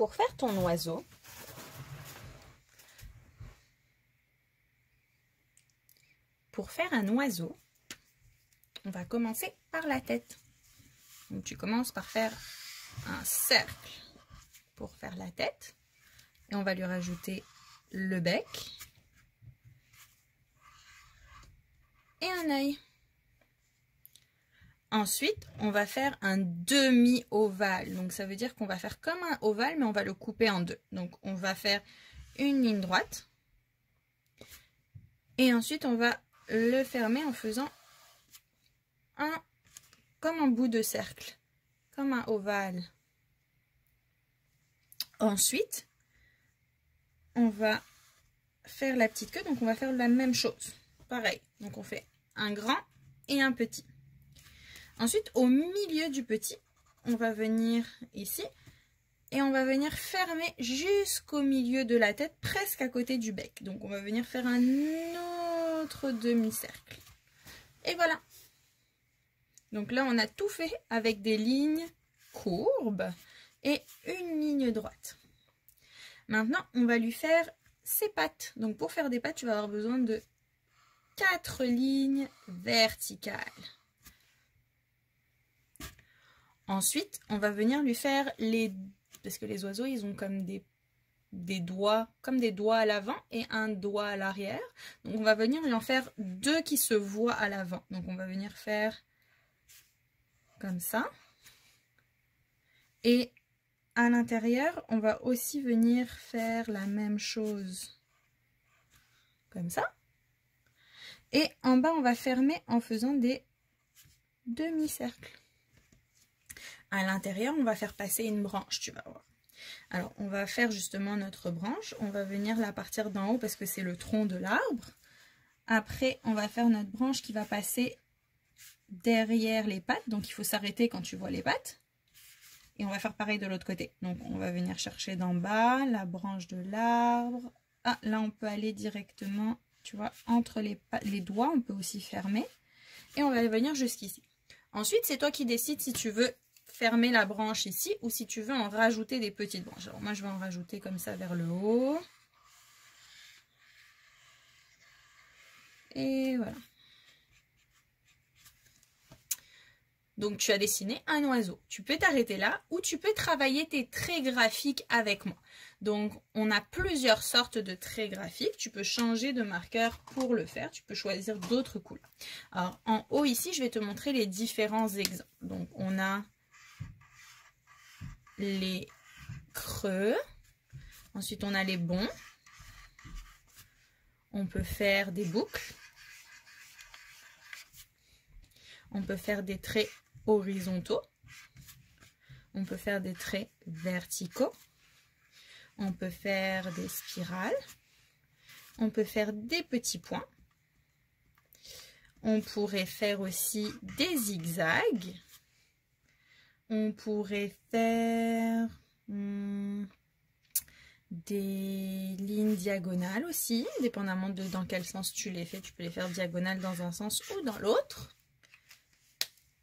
pour faire ton oiseau, on va commencer par la tête. Donc tu commences par faire un cercle pour faire la tête. Et on va lui rajouter le bec et un œil. Ensuite, on va faire un demi-ovale. Donc ça veut dire qu'on va faire comme un ovale, mais on va le couper en deux. Donc on va faire une ligne droite. Et ensuite, on va le fermer en faisant comme un bout de cercle, comme un ovale. Ensuite, on va faire la petite queue, donc on va faire la même chose. Pareil, donc on fait un grand et un petit. Ensuite, au milieu du petit, on va venir ici et on va venir fermer jusqu'au milieu de la tête, presque à côté du bec. Donc on va venir faire un autre demi-cercle. Et voilà. Donc là, on a tout fait avec des lignes courbes et une ligne droite. Maintenant, on va lui faire ses pattes. Donc pour faire des pattes, tu vas avoir besoin de 4 lignes verticales. Ensuite, on va venir lui faire parce que les oiseaux, ils ont comme des doigts, à l'avant et un doigt à l'arrière. Donc on va venir lui en faire 2 qui se voient à l'avant. Donc on va venir faire comme ça. Et à l'intérieur, on va aussi venir faire la même chose. Comme ça. Et en bas, on va fermer en faisant des demi-cercles. À l'intérieur, on va faire passer une branche, tu vas voir. Alors, on va faire justement notre branche. On va venir la partir d'en haut parce que c'est le tronc de l'arbre. Après, on va faire notre branche qui va passer derrière les pattes. Donc, il faut s'arrêter quand tu vois les pattes. Et on va faire pareil de l'autre côté. Donc, on va venir chercher d'en bas la branche de l'arbre. Ah, là, on peut aller directement, tu vois, entre les doigts. On peut aussi fermer. Et on va venir jusqu'ici. Ensuite, c'est toi qui décides si tu veux fermer la branche ici ou si tu veux en rajouter des petites branches. Alors moi je vais en rajouter comme ça vers le haut. Et voilà. Donc tu as dessiné un oiseau. Tu peux t'arrêter là ou tu peux travailler tes traits graphiques avec moi. Donc on a plusieurs sortes de traits graphiques. Tu peux changer de marqueur pour le faire. Tu peux choisir d'autres couleurs. Alors en haut ici, je vais te montrer les différents exemples. Donc on a les creux, ensuite on a les bonds, on peut faire des boucles, on peut faire des traits horizontaux, on peut faire des traits verticaux, on peut faire des spirales, on peut faire des petits points, on pourrait faire aussi des zigzags. On pourrait faire des lignes diagonales aussi, dépendamment de dans quel sens tu les fais. Tu peux les faire diagonales dans un sens ou dans l'autre.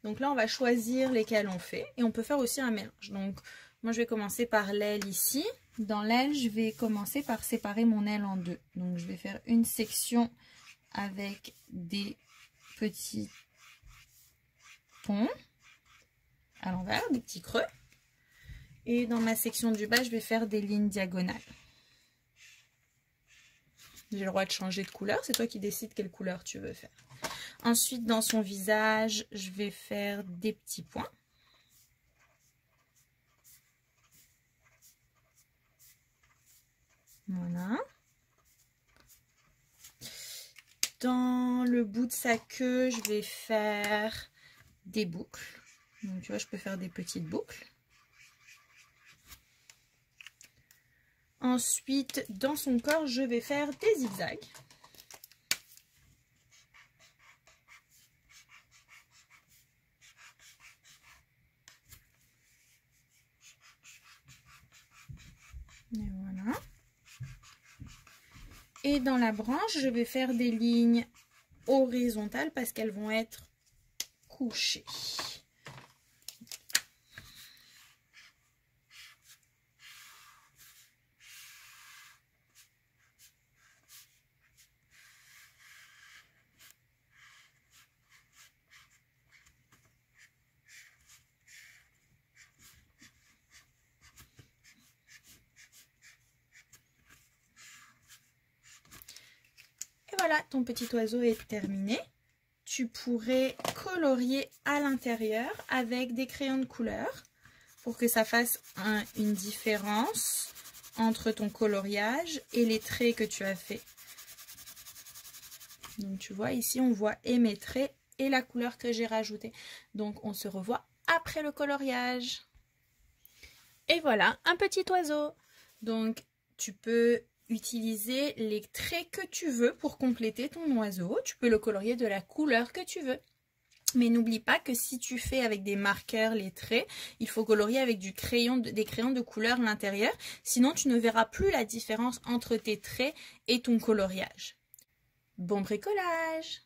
Donc là, on va choisir lesquels on fait. Et on peut faire aussi un mélange. Donc, moi, je vais commencer par l'aile ici. Dans l'aile, je vais commencer par séparer mon aile en deux. Donc, je vais faire une section avec des petits ponts à l'envers, des petits creux. Et dans ma section du bas, je vais faire des lignes diagonales. J'ai le droit de changer de couleur, c'est toi qui décides quelle couleur tu veux faire. Ensuite, dans son visage, je vais faire des petits points. Voilà. Dans le bout de sa queue, je vais faire des boucles. Donc, tu vois, je peux faire des petites boucles. Ensuite, dans son corps, je vais faire des zigzags. Et voilà. Et dans la branche, je vais faire des lignes horizontales parce qu'elles vont être couchées. voilà, ton petit oiseau est terminé. Tu pourrais colorier à l'intérieur avec des crayons de couleur pour que ça fasse une différence entre ton coloriage et les traits que tu as fait. Donc tu vois ici on voit et mes traits et la couleur que j'ai rajoutée. Donc on se revoit après le coloriage. Et voilà un petit oiseau. Donc tu peux utiliser les traits que tu veux pour compléter ton oiseau. Tu peux le colorier de la couleur que tu veux. Mais n'oublie pas que si tu fais avec des marqueurs les traits, il faut colorier avec des crayons de couleur à l'intérieur. Sinon, tu ne verras plus la différence entre tes traits et ton coloriage. Bon bricolage!